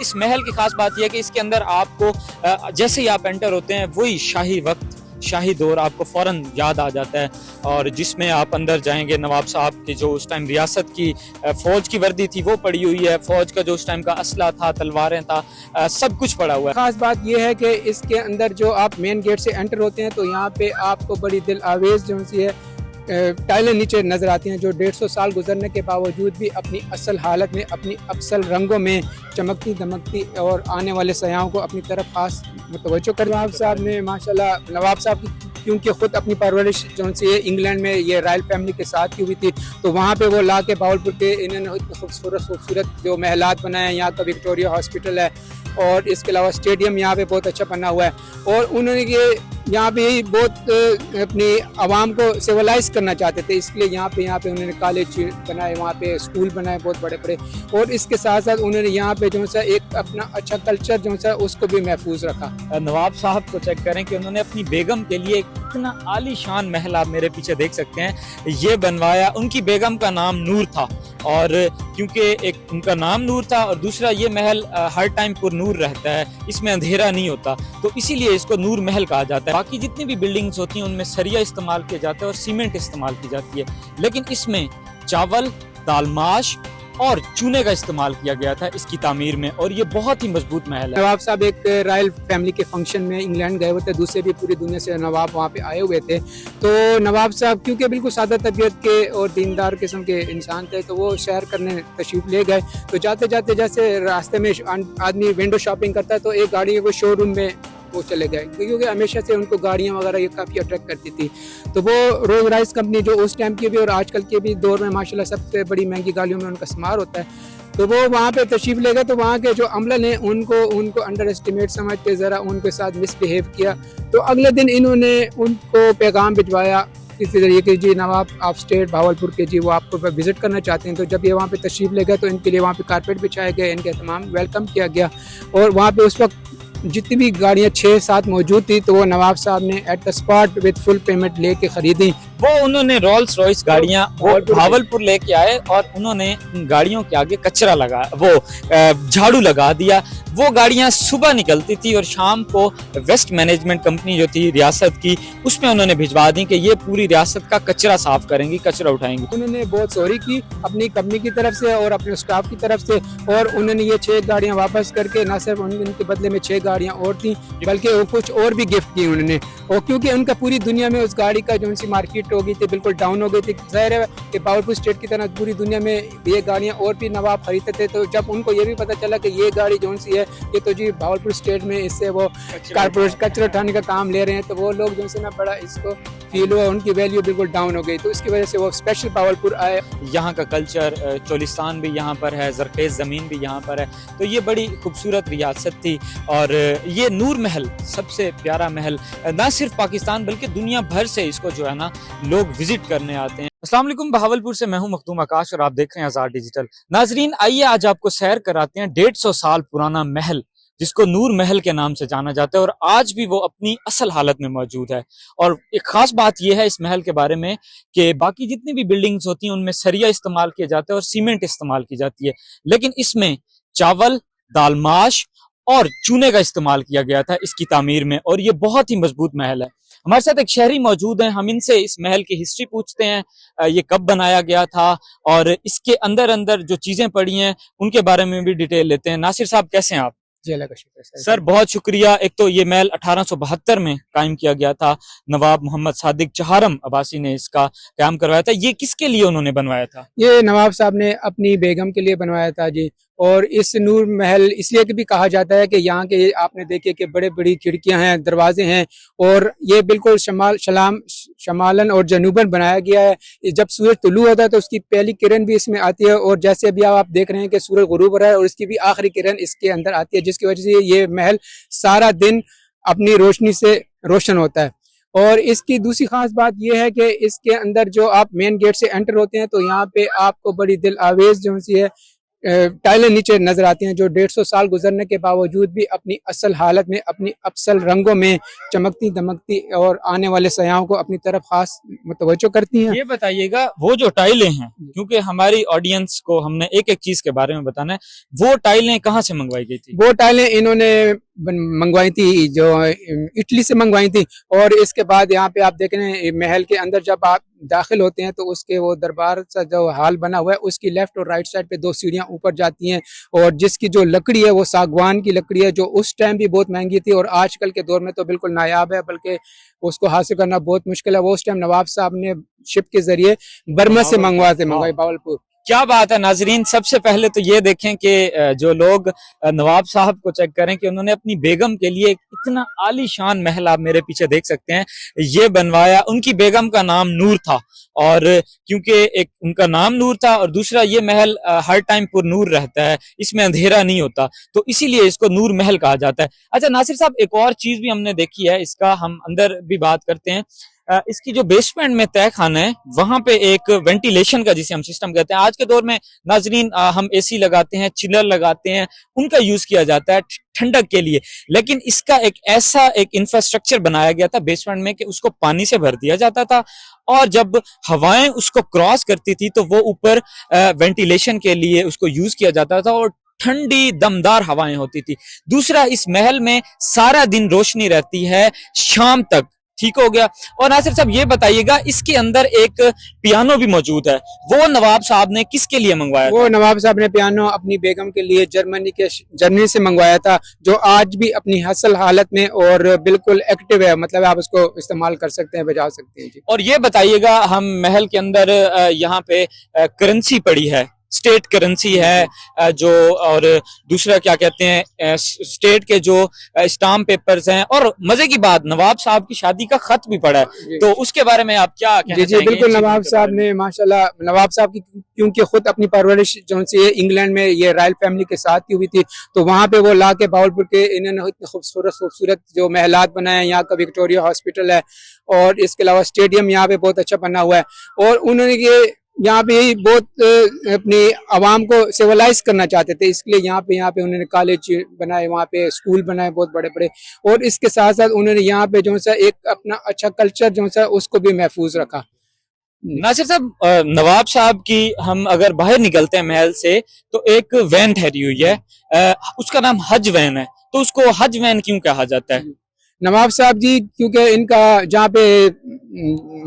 اس محل کی خاص بات یہ ہے کہ اس کے اندر آپ کو جیسے ہی آپ انٹر ہوتے ہیں وہی شاہی وقت، شاہی دور آپ کو فوراً یاد آ جاتا ہے، اور جس میں آپ اندر جائیں گے نواب صاحب کی جو اس ٹائم ریاست کی فوج کی وردی تھی وہ پڑی ہوئی ہے، فوج کا جو اس ٹائم کا اسلحہ تھا، تلواریں تھا، سب کچھ پڑا ہوا ہے۔ خاص بات یہ ہے کہ اس کے اندر جو آپ مین گیٹ سے انٹر ہوتے ہیں تو یہاں پہ آپ کو بڑی دل آویز جو سی ہے ٹائلیں نیچے نظر آتی ہیں، جو 150 سال گزرنے کے باوجود بھی اپنی اصل حالت میں، اپنی اصل رنگوں میں چمکتی دمکتی اور آنے والے سیاحوں کو اپنی طرف خاص متوجہ کر۔ نواب صاحب نے ماشاءاللہ، نواب صاحب کی کیونکہ خود اپنی پرورش جو سی ہے انگلینڈ میں یہ رائل فیملی کے ساتھ کی ہوئی تھی، تو وہاں پہ وہ لا کے باولپور کے انہوں نے خوبصورت جو محلات بنائے ہیں۔ یہاں کا وکٹوریہ ہاسپٹل ہے، اور اس کے علاوہ اسٹیڈیم یہاں پہ بہت اچھا بنا ہوا ہے، اور انہوں نے یہ یہاں پہ بہت اپنی عوام کو سیولائز کرنا چاہتے تھے، اس لیے یہاں پہ انہوں نے کالج بنائے، وہاں پہ اسکول بنائے بہت بڑے بڑے، اور اس کے ساتھ ساتھ انہوں نے یہاں پہ جو سا ایک اپنا اچھا کلچر جو سا اس کو بھی محفوظ رکھا۔ نواب صاحب کو چیک کریں کہ انہوں نے اپنی بیگم کے لیے اتنا عالی شان محل، آپ میرے پیچھے دیکھ سکتے ہیں، یہ بنوایا۔ ان کی بیگم کا نام نور تھا، اور کیونکہ ایک ان کا نام نور تھا، اور دوسرا یہ محل ہر ٹائم پر نور رہتا ہے، اس میں اندھیرا نہیں ہوتا، تو اسی لیے اس کو نور محل کہا جاتا ہے۔ باقی جتنی بھی بلڈنگز ہوتی ہیں ان میں سریا استعمال کیا جاتا ہے اور سیمنٹ استعمال کی جاتی ہے، لیکن اس میں چاول، دال ماش اور چونے کا استعمال کیا گیا تھا اس کی تعمیر میں، اور یہ بہت ہی مضبوط محل ہے۔ نواب صاحب ایک رائل فیملی کے فنکشن میں انگلینڈ گئے ہوئے تھے، دوسرے بھی پوری دنیا سے نواب وہاں پہ آئے ہوئے تھے، تو نواب صاحب کیونکہ بالکل سادہ طبیعت کے اور دیندار قسم کے انسان تھے، تو وہ سیر کرنے تشریف لے گئے، تو جاتے جاتے جیسے راستے میں آدمی ونڈو شاپنگ کرتا ہے تو ایک گاڑی کو شو روم میں وہ چلے گئے، کیونکہ ہمیشہ سے ان کو گاڑیاں وغیرہ یہ کافی اٹریکٹ کرتی تھی، تو وہ رولز رائس کمپنی جو اس ٹائم کی بھی اور آج کل کے بھی دور میں ماشاءاللہ سب سے بڑی مہنگی گاڑیوں میں ان کا شمار ہوتا ہے، تو وہ وہاں پہ تشریف لے گئے، تو وہاں کے جو عملہ نے ان کو انڈر اسٹیمیٹ سمجھ کے ذرا ان کے ساتھ مس بیہیو کیا، تو اگلے دن انہوں نے ان کو پیغام بھجوایا کسی ذریعے کہ جی نواب آپ اسٹیٹ بھاولپور کے جی وہ آپ کو وزٹ کرنا چاہتے ہیں، تو جب یہ وہاں پہ تشریف لے گئے تو ان کے لیے وہاں پہ کارپیٹ بچھائے گئے، ان کے تمام ویلکم کیا گیا، اور وہاں پہ اس وقت جتنی بھی گاڑیاں 6-7 موجود تھی تو وہ نواب صاحب نے at the spot with full payment لے کے خریدی۔ وہ انہوں نے رولز رائس گاڑیاں بھاولپور لے کے آئے، اور انہوں نے ان گاڑیوں کے آگے کچرا لگا، وہ جھاڑو لگا دیا۔ وہ گاڑیاں صبح نکلتی تھی اور شام کو ویسٹ مینجمنٹ کمپنی جو تھی ریاست کی، اس میں انہوں نے بھجوا دی کہ یہ پوری ریاست کا کچرا صاف کریں گی، کچرا اٹھائیں گی۔ انہوں نے بہت سوری کی اپنی کمپنی کی طرف سے اور اپنے اسٹاف کی طرف سے، اور انہوں نے یہ 6 گاڑیاں واپس کر کے نہ صرف ان کے بدلے میں 6 گاڑیاں اور تھیں بلکہ وہ کچھ اور بھی گفٹ کی انہوں نے، اور کیونکہ ان کا پوری دنیا میں اس گاڑی کا جو ان سی مارکیٹ ہو گئی تھی بالکل ڈاؤن ہو گئی تھی، ظاہر ہے کہ باولپور اسٹیٹ کی طرح پوری دنیا میں یہ گاڑیاں اور بھی نواب خریدتے تھے، تو جب ان کو یہ بھی پتہ چلا کہ یہ گاڑی جو سی ہے یہ تو جی باولپور اسٹیٹ میں اس سے وہ کارپوریٹ کچرا اٹھانے کا کام لے رہے ہیں، تو وہ لوگ جو سے نا بڑا اس کو فیل ہوا، ان کی ویلیو بالکل ڈاؤن ہو گئی، تو اس کی وجہ سے وہ اسپیشل باولپور آئے۔ یہاں کا کلچر، چولستان بھی یہاں پر ہے، زرخیز زمین بھی یہاں پر ہے، تو یہ بڑی خوبصورت ریاست تھی، اور یہ نور محل سب سے پیارا محل نہ صرف پاکستان بلکہ دنیا بھر سے اس کو جو ہے نا لوگ وزٹ کرنے آتے ہیں۔ السلام علیکم، بہاولپور سے میں ہوں مخدوم آکاش، اور آپ دیکھ رہے ہیں آزاد ڈیجیٹل۔ ناظرین آئیے آج آپ کو سیر کراتے ہیں 150 سال پرانا محل جس کو نور محل کے نام سے جانا جاتا ہے، اور آج بھی وہ اپنی اصل حالت میں موجود ہے۔ اور ایک خاص بات یہ ہے اس محل کے بارے میں کہ باقی جتنی بھی بلڈنگز ہوتی ہیں ان میں سریا استعمال کیا جاتا ہے اور سیمنٹ استعمال کی جاتی ہے، لیکن اس میں چاول، دال ماش اور چونے کا استعمال کیا گیا تھا اس کی تعمیر میں، اور یہ بہت ہی مضبوط محل ہے۔ ہمارے ساتھ ایک شہری موجود ہیں، ہم ان سے اس محل کی ہسٹری پوچھتے ہیں، یہ کب بنایا گیا تھا، اور اس کے اندر جو چیزیں پڑی ہیں ان کے بارے میں بھی ڈیٹیل لیتے ہیں۔ ناصر صاحب کیسے ہیں آپ؟ جی اللہ کا شکر سر، بہت شکریہ۔ ایک تو یہ محل 1872 میں قائم کیا گیا تھا، نواب محمد صادق چہارم عباسی نے اس کا قیام کروایا تھا۔ یہ کس کے لیے انہوں نے بنوایا تھا؟ یہ نواب صاحب نے اپنی بیگم کے لیے بنوایا تھا جی، اور اس نور محل اس لیے بھی کہا جاتا ہے کہ یہاں کے آپ نے دیکھے کہ بڑے بڑی کھڑکیاں ہیں، دروازے ہیں، اور یہ بالکل شمالن اور جنوباً بنایا گیا ہے۔ جب سورج طلوع ہوتا ہے تو اس کی پہلی کرن بھی اس میں آتی ہے، اور جیسے ابھی آپ دیکھ رہے ہیں کہ سورج غروب ہو رہا ہے اور اس کی بھی آخری کرن اس کے اندر آتی ہے، جس کی وجہ سے یہ محل سارا دن اپنی روشنی سے روشن ہوتا ہے۔ اور اس کی دوسری خاص بات یہ ہے کہ اس کے اندر جو آپ مین گیٹ سے انٹر ہوتے ہیں تو یہاں پہ آپ کو بڑی دل آویز جو سی ہے ٹائلیں نیچے نظر آتی ہیں جو 150 سال گزرنے کے باوجود بھی اپنی اصل حالت میں اپنی اصل رنگوں میں چمکتی دمکتی اور آنے والے سیاحوں کو اپنی طرف خاص متوجہ کرتی ہیں. یہ بتائیے گا وہ جو ٹائلیں ہیں، کیونکہ ہماری آڈینس کو ہم نے ایک ایک چیز کے بارے میں بتانا ہے، وہ ٹائلیں کہاں سے منگوائی گئی تھی؟ وہ ٹائلیں انہوں نے منگوائی تھی جو اٹلی سے منگوائی تھی. اور اس کے بعد یہاں پہ آپ دیکھ رہے ہیں محل کے اندر جب آپ داخل ہوتے ہیں تو اس کے وہ دربار کا جو حال بنا ہوا ہے اس کی لیفٹ اور رائٹ سائڈ پہ 2 سیڑھیاں اوپر جاتی ہیں، اور جس کی جو لکڑی ہے وہ ساگوان کی لکڑی ہے جو اس ٹائم بھی بہت مہنگی تھی اور آج کل کے دور میں تو بالکل نایاب ہے، بلکہ اس کو حاصل کرنا بہت مشکل ہے. وہ اس ٹائم نواب صاحب نے شپ کے ذریعے برما سے منگوائی باولپور. کیا بات ہے ناظرین، سب سے پہلے تو یہ دیکھیں کہ جو لوگ نواب صاحب کو چیک کریں کہ انہوں نے اپنی بیگم کے لیے اتنا عالی شان محل، آپ میرے پیچھے دیکھ سکتے ہیں، یہ بنوایا. ان کی بیگم کا نام نور تھا، اور کیونکہ ایک ان کا نام نور تھا اور دوسرا یہ محل ہر ٹائم پر نور رہتا ہے، اس میں اندھیرا نہیں ہوتا، تو اسی لیے اس کو نور محل کہا جاتا ہے. اچھا ناصر صاحب، ایک اور چیز بھی ہم نے دیکھی ہے، اس کا ہم اندر بھی بات کرتے ہیں. اس کی جو بیسمنٹ میں تہ خانہ ہے وہاں پہ ایک وینٹیلیشن کا جسے ہم سسٹم کہتے ہیں، آج کے دور میں ناظرین ہم اے سی لگاتے ہیں، چلر لگاتے ہیں، ان کا یوز کیا جاتا ہے ٹھنڈک کے لیے، لیکن اس کا ایک ایسا ایک انفراسٹرکچر بنایا گیا تھا بیسمنٹ میں کہ اس کو پانی سے بھر دیا جاتا تھا، اور جب ہوائیں اس کو کراس کرتی تھی تو وہ اوپر وینٹیلیشن کے لیے اس کو یوز کیا جاتا تھا، اور ٹھنڈی دمدار ہوائیں ہوتی تھی. دوسرا، اس محل میں سارا دن روشنی رہتی ہے شام تک. ٹھیک ہو گیا. اور ناصر صاحب یہ بتائیے گا، اس کے اندر ایک پیانو بھی موجود ہے، وہ نواب صاحب نے کس کے لیے منگوایا تھا؟ وہ نواب صاحب نے پیانو اپنی بیگم کے لیے جرمنی سے منگوایا تھا، جو آج بھی اپنی اصل حالت میں اور بالکل ایکٹیو ہے، مطلب آپ اس کو استعمال کر سکتے ہیں، بجا سکتے ہیں. جی. اور یہ بتائیے گا، ہم محل کے اندر یہاں پہ کرنسی پڑی ہے، اسٹیٹ کرنسی ہے جو، اور دوسرا کیا کہتے ہیں اسٹیٹ کے جو اسٹامپ پیپرز ہیں، اور مزے کی بات نواب صاحب کی شادی کا خط بھی پڑا ہے، تو اس کے بارے میں آپ کیا کہنا چاہیں گے؟ جی بالکل. نواب صاحب نے ماشاءاللہ، نواب صاحب کی کیونکہ خود اپنی پرورش جو سی انگلینڈ میں یہ رائل فیملی کے ساتھ کی ہوئی تھی، تو وہاں پہ وہ لا کے باولپور کے انہوں نے اتنے خوبصورت جو محلات بنائے ہیں. یہاں کا وکٹوریا ہاسپٹل ہے، اور اس کے علاوہ اسٹیڈیم یہاں پہ بہت اچھا بنا ہوا ہے، اور انہوں نے یہ یہاں پہ بہت اپنی عوام کو سیولائز کرنا چاہتے تھے، اس لیے یہاں پہ انہوں نے کالج بنائے، وہاں پہ اسکول بنائے بہت بڑے بڑے، اور اس کے ساتھ ساتھ انہوں نے یہاں پہ جو سا ایک اپنا اچھا کلچر جو سا اس کو بھی محفوظ رکھا. ناصر صاحب، نواب صاحب کی ہم اگر باہر نکلتے ہیں محل سے تو ایک وین ٹھہری ہوئی ہے، اس کا نام حج وین ہے، تو اس کو حج وین کیوں کہا جاتا ہے؟ نواب صاحب جی کیونکہ ان کا جہاں پہ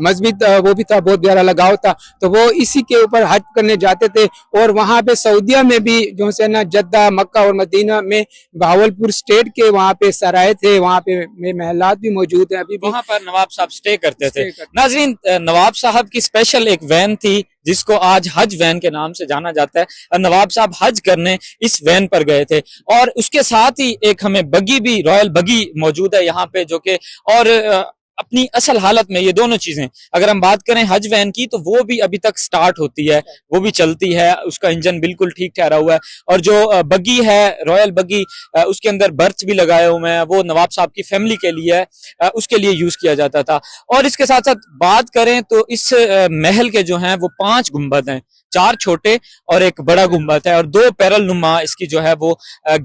مذہبی وہ بھی تھا، بہت گہرا لگاؤ تھا، تو وہ اسی کے اوپر حج کرنے جاتے تھے. اور وہاں پہ سعودیہ میں بھی جو ہے نا جدہ، مکہ اور مدینہ میں بہاولپور اسٹیٹ کے وہاں پہ سرائے تھے، وہاں پہ محلات بھی موجود ہیں ابھی بھی، وہاں پر نواب صاحب سٹے کرتے تھے. ناظرین، نواب صاحب کی اسپیشل ایک وین تھی جس کو آج حج وین کے نام سے جانا جاتا ہے. نواب صاحب حج کرنے اس وین پر گئے تھے، اور اس کے ساتھ ہی ایک ہمیں بگی بھی، رائل بگی موجود ہے یہاں پہ، جو کہ اور اپنی اصل حالت میں یہ دونوں چیزیں اگر ہم بات کریں حج وین کی تو وہ بھی ابھی تک سٹارٹ ہوتی ہے، وہ بھی چلتی ہے، اس کا انجن بالکل ٹھیک ٹھہرا ہوا ہے. اور جو بگی ہے، رائل بگی، اس کے اندر برتھ بھی لگائے ہوئے ہیں، وہ نواب صاحب کی فیملی کے لیے ہے، اس کے لیے یوز کیا جاتا تھا. اور اس کے ساتھ ساتھ بات کریں تو اس محل کے جو ہیں وہ 5 گنبد ہیں، 4 چھوٹے اور ایک بڑا گنبد ہے، اور 2 پیرل نما اس کی جو ہے وہ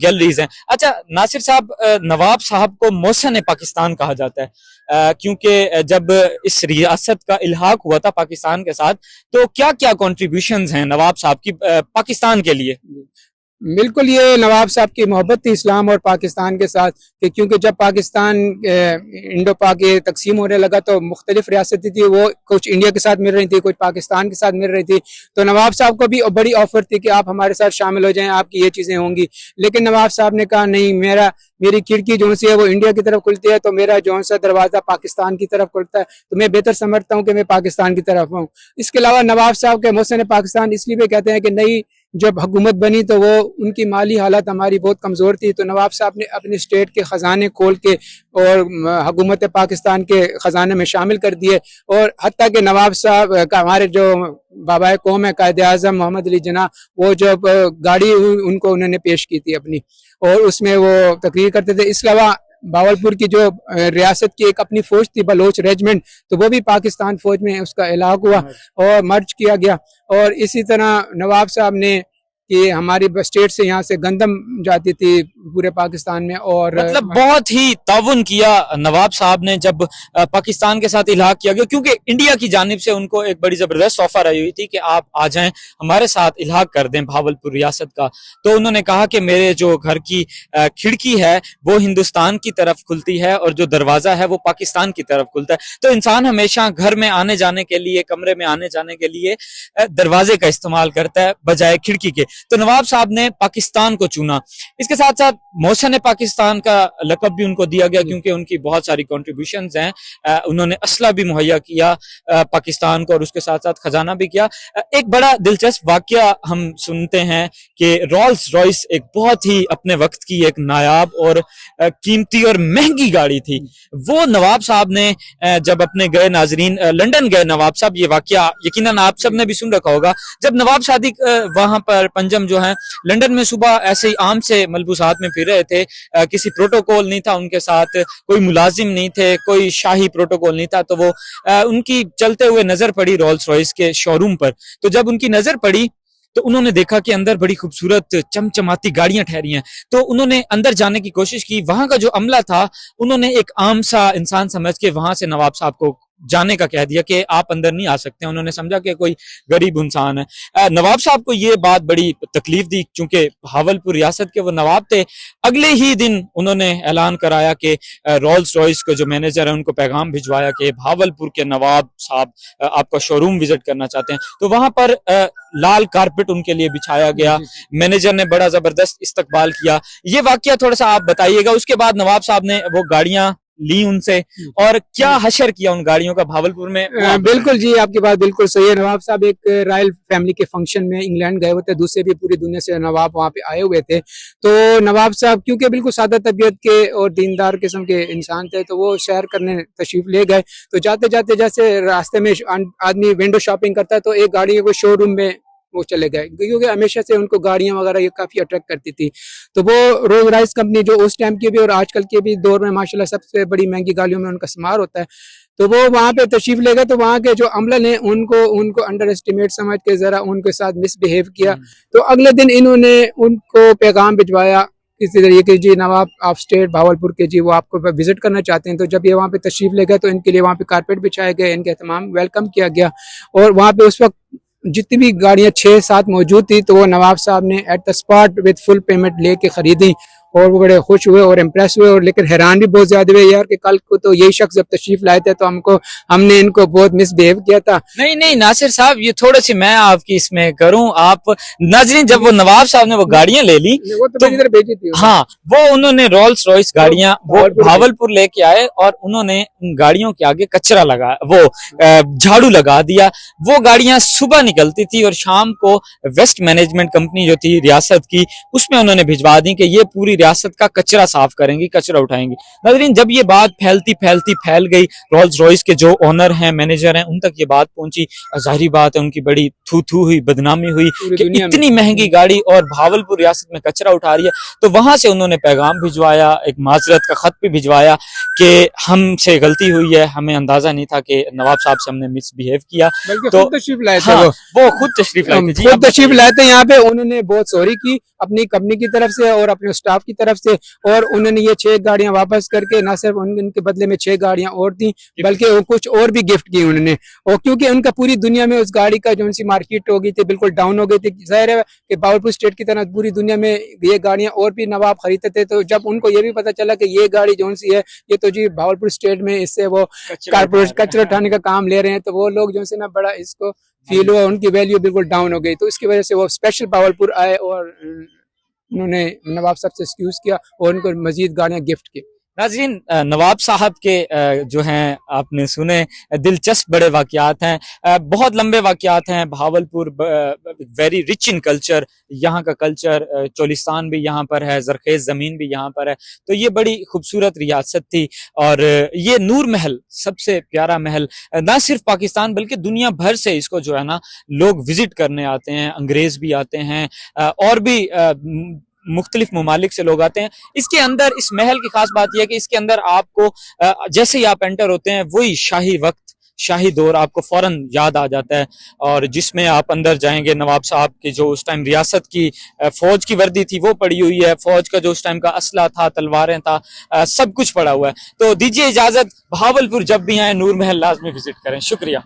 گیلریز ہیں. اچھا ناصر صاحب، نواب صاحب کو محسن پاکستان کہا جاتا ہے، کیونکہ جب اس ریاست کا الحاق ہوا تھا پاکستان کے ساتھ، تو کیا کیا کنٹریبیوشنز ہیں نواب صاحب کی پاکستان کے لیے؟ بالکل، یہ نواب صاحب کی محبت تھی اسلام اور پاکستان کے ساتھ، کہ کیونکہ جب پاکستان انڈو پاک تقسیم ہونے لگا تو مختلف ریاستیں تھی، وہ کچھ انڈیا کے ساتھ مل رہی تھی، کچھ پاکستان کے ساتھ مل رہی تھی، تو نواب صاحب کو بھی بڑی آفر تھی کہ آپ ہمارے ساتھ شامل ہو جائیں، آپ کی یہ چیزیں ہوں گی. لیکن نواب صاحب نے کہا نہیں، میری کھڑکی جو سی ہے وہ انڈیا کی طرف کھلتی ہے، تو میرا جو سا دروازہ پاکستان کی طرف کھلتا ہے، تو میں بہتر سمجھتا ہوں کہ میں پاکستان کی طرف ہوں. اس کے علاوہ نواب صاحب کے محسن پاکستان اس لیے بھی کہتے ہیں کہ نئی جب حکومت بنی تو وہ ان کی مالی حالت ہماری بہت کمزور تھی، تو نواب صاحب نے اپنے اسٹیٹ کے خزانے کھول کے اور حکومت پاکستان کے خزانے میں شامل کر دیے. اور حتیٰ کہ نواب صاحب ہمارے جو بابائے قوم ہے قائد اعظم محمد علی جناح، وہ جب گاڑی ان کو انہوں نے پیش کی تھی اپنی، اور اس میں وہ تقریر کرتے تھے. اس کے علاوہ باولپور کی جو ریاست کی ایک اپنی فوج تھی بلوچ ریجمنٹ، تو وہ بھی پاکستان فوج میں اس کا اعلاق ہوا اور مرج کیا گیا. اور اسی طرح نواب صاحب نے کہ ہماری اسٹیٹ سے یہاں سے گندم جاتی تھی پورے پاکستان میں، اور مطلب بہت ہی تعاون کیا نواب صاحب نے جب پاکستان کے ساتھ الحاق کیا گیا، کیونکہ انڈیا کی جانب سے ان کو ایک بڑی زبردست آفر آئی ہوئی تھی کہ آپ آ جائیں ہمارے ساتھ الحاق کر دیں بھاولپور ریاست کا۔ تو انہوں نے کہا کہ میرے جو گھر کی کھڑکی ہے وہ ہندوستان کی طرف کھلتی ہے اور جو دروازہ ہے وہ پاکستان کی طرف کھلتا ہے، تو انسان ہمیشہ گھر میں آنے جانے کے لیے، کمرے میں آنے جانے کے لیے دروازے کا استعمال کرتا ہے بجائے کھڑکی کے۔ تو نواب صاحب نے پاکستان کو چنا۔ اس کے ساتھ ساتھ محسن پاکستان کا لقب بھی ان کو دیا گیا کیونکہ ان کی بہت ساری کنٹریبیوشنز ہیں، انہوں نے اسلحہ بھی مہیا کیا پاکستان کو اور اس کے ساتھ ساتھ خزانہ بھی کیا۔ ایک بڑا دلچسپ واقعہ ہم سنتے ہیں کہ رولز رائس ایک بہت ہی اپنے وقت کی ایک نایاب اور قیمتی اور مہنگی گاڑی تھی، وہ نواب صاحب نے جب اپنے گئے، ناظرین لنڈن گئے نواب صاحب، یہ واقعہ یقیناً آپ سب نے بھی سن رکھا ہوگا، جب نواب صادق وہاں پر پنجم جو ہیں لنڈن میں صبح ایسے ہی عام سے ملبوسات میں پھر رہے تھے، کسی پروٹوکول نہیں تھا ان کے ساتھ، کوئی ملازم نہیں تھے، کوئی شاہی پروٹوکول نہیں تھا، تو وہ ان کی چلتے ہوئے نظر پڑی رولز رائس کے شو روم پر۔ تو جب ان کی نظر پڑی تو انہوں نے دیکھا کہ اندر بڑی خوبصورت چمچماتی گاڑیاں ٹھہری ہیں، تو انہوں نے اندر جانے کی کوشش کی۔ وہاں کا جو عملہ تھا انہوں نے ایک عام سا انسان سمجھ کے وہاں سے نواب صاحب کو جانے کا کہہ دیا کہ آپ اندر نہیں آ سکتے، انہوں نے سمجھا کہ کوئی غریب انسان ہے۔ نواب صاحب کو یہ بات بڑی تکلیف دی، چونکہ بھاولپور ریاست کے وہ نواب تھے۔ اگلے ہی دن انہوں نے اعلان کرایا کہ رولز رائس کے جو مینیجر ہیں ان کو پیغام بھجوایا کہ بھاولپور کے نواب صاحب آپ کا شو روم وزٹ کرنا چاہتے ہیں، تو وہاں پر لال کارپٹ ان کے لیے بچھایا گیا، مینیجر نے بڑا زبردست استقبال کیا۔ یہ واقعہ تھوڑا سا آپ بتائیے گا۔ اس کے بعد نواب صاحب نے وہ گاڑیاں لی ان سے اور کیا حشر کیا ان گاڑیوں کا بھاولپور میں؟ بالکل جی، آپ کی بات بالکل صحیح ہے۔ نواب صاحب ایک رائل فیملی کے فنکشن میں انگلینڈ گئے ہوئے تھے، دوسرے بھی پوری دنیا سے نواب وہاں پہ آئے ہوئے تھے، تو نواب صاحب کیونکہ بالکل سادہ طبیعت کے اور دیندار قسم کے انسان تھے، تو وہ سیر کرنے تشریف لے گئے۔ تو جاتے جاتے جیسے راستے میں آدمی ونڈو شاپنگ کرتا ہے تو ایک گاڑی کو شو روم میں وہ چلے گئے، کیونکہ ہمیشہ سے ان کو گاڑیاں وغیرہ یہ کافی اٹریکٹ کرتی تھی۔ تو وہ رولز رائس کمپنی جو اس ٹائم کی بھی اور آج کل کے بھی دور میں ماشاءاللہ سب سے بڑی مہنگی گاڑیوں میں ان کا شمار ہوتا ہے، تو وہ وہاں پہ تشریف لے گئے۔ تو وہاں کے جو عملہ نے ان کو انڈر اسٹیمیٹ سمجھ کے ذرا ان کے ساتھ مس بہیو کیا۔ تو اگلے دن انہوں نے ان کو پیغام بھجوایا کسی طریقے کہ جی نواب آپ اسٹیٹ بھاولپور کے جی وہ آپ کو وزٹ کرنا چاہتے ہیں۔ تو جب یہ وہاں پہ تشریف لے گئے تو ان کے لیے وہاں پہ کارپیٹ بچھائے گئے، ان کے تمام ویلکم کیا گیا، اور وہاں پہ اس وقت جتنی بھی گاڑیاں 6-7 موجود تھی تو وہ نواب صاحب نے at the spot with full payment لے کے خریدی، اور وہ بڑے خوش ہوئے اور امپریس ہوئے، اور لیکن حیران بھی بہت زیادہ ہوئے یار کہ کل کو تو یہی شخص جب تشریف لائے تھے تو ہم نے ان کو بہت مس بہیو کیا تھا۔ نہیں ناصر صاحب، یہ تھوڑا سی میں آپ کی اس میں کروں، آپ ناظرین جب وہ نواب صاحب نے وہ گاڑیاں لے لی تو بھیجی تھی، ہاں، وہ انہوں نے رولز رائس گاڑیاں وہ بھاولپور لے کے آئے اور انہوں نے ان گاڑیوں کے آگے کچرا لگا، وہ جھاڑو لگا دیا۔ وہ گاڑیاں صبح نکلتی تھی اور شام کو ویسٹ مینجمنٹ کمپنی جو تھی ریاست کی اس میں انہوں نے بھجوا دی کہ یہ پوری ریاست کا کچرا صاف کریں گی، کچرا اٹھائیں گی۔ ناظرین جب یہ بات پھیلتی پھیل گئی، رولز رائس کے جو اونر ہیں، مینیجر ہیں، ان تک یہ بات پہنچی، ظاہری بات ہے ان کی بڑی تھو ہوئی، بدنامی ہوئی کہ اتنی مہنگی گاڑی اور بھاولپور ریاست میں کچرا اٹھا رہی ہے۔ تو وہاں سے انہوں نے پیغام بھجوایا، ایک معذرت کا خط بھی بھجوایا کہ ہم سے غلطی ہوئی ہے، ہمیں اندازہ نہیں تھا کہ نواب صاحب سے ہم نے مس بہیو کیا۔ تو تشریف لائے تھے، وہ خود تشریف لائے تھے، خود تشریف لائے تھے یہاں پہ، انہوں نے بہت سوری کی اپنی کمپنی کی طرف سے اور اپنے سٹاف کی طرف سے، اور انہوں نے یہ 6 گاڑیاں واپس کر کے نہ صرف ان کے بدلے میں 6 گاڑیاں اور دیں بلکہ کچھ اور بھی گفٹ کی انہوں نے، اور کیونکہ ان کا پوری دنیا میں اس گاڑی کا جو ان سی مارکیٹ ہو گئی تھی بالکل ڈاؤن ہو گئی تھی، ظاہر ہے کہ بھاولپور اسٹیٹ کی طرح پوری دنیا میں یہ گاڑیاں اور بھی نواب خریدتے تھے، تو جب ان کو یہ بھی پتا چلا کہ یہ گاڑی جو سی ہے یہ تو جی بھاولپور اسٹیٹ میں اس سے وہ کارپوریٹ کچرا اٹھانے کا کام لے رہے ہیں، تو وہ لوگ جو سے نا بڑا اس کو فیل ہوا، ان کی ویلیو بالکل ڈاؤن ہو گئی، تو اس کی وجہ سے وہ اسپیشل بھاولپور آئے اور انہوں نے نواب صاحب سے ایکسکیوز کیا اور ان کو مزید گاڑیاں گفٹ کی۔ ناظرین نواب صاحب کے جو ہیں آپ نے سنے دلچسپ بڑے واقعات ہیں، بہت لمبے واقعات ہیں۔ Bahawalpur very rich in culture, یہاں کا کلچر، چولستان بھی یہاں پر ہے، زرخیز زمین بھی یہاں پر ہے، تو یہ بڑی خوبصورت ریاست تھی۔ اور یہ نور محل سب سے پیارا محل نہ صرف پاکستان بلکہ دنیا بھر سے اس کو جو ہے نا لوگ وزٹ کرنے آتے ہیں، انگریز بھی آتے ہیں اور بھی مختلف ممالک سے لوگ آتے ہیں۔ اس کے اندر اس محل کی خاص بات یہ ہے کہ اس کے اندر آپ کو جیسے ہی آپ انٹر ہوتے ہیں وہی شاہی وقت، شاہی دور آپ کو فوراً یاد آ جاتا ہے، اور جس میں آپ اندر جائیں گے نواب صاحب کی جو اس ٹائم ریاست کی فوج کی وردی تھی وہ پڑی ہوئی ہے، فوج کا جو اس ٹائم کا اسلحہ تھا، تلواریں تھا، سب کچھ پڑا ہوا ہے۔ تو دیجیے اجازت، بہاول پور جب بھی آئیں نور محل لازمی وزٹ کریں، شکریہ۔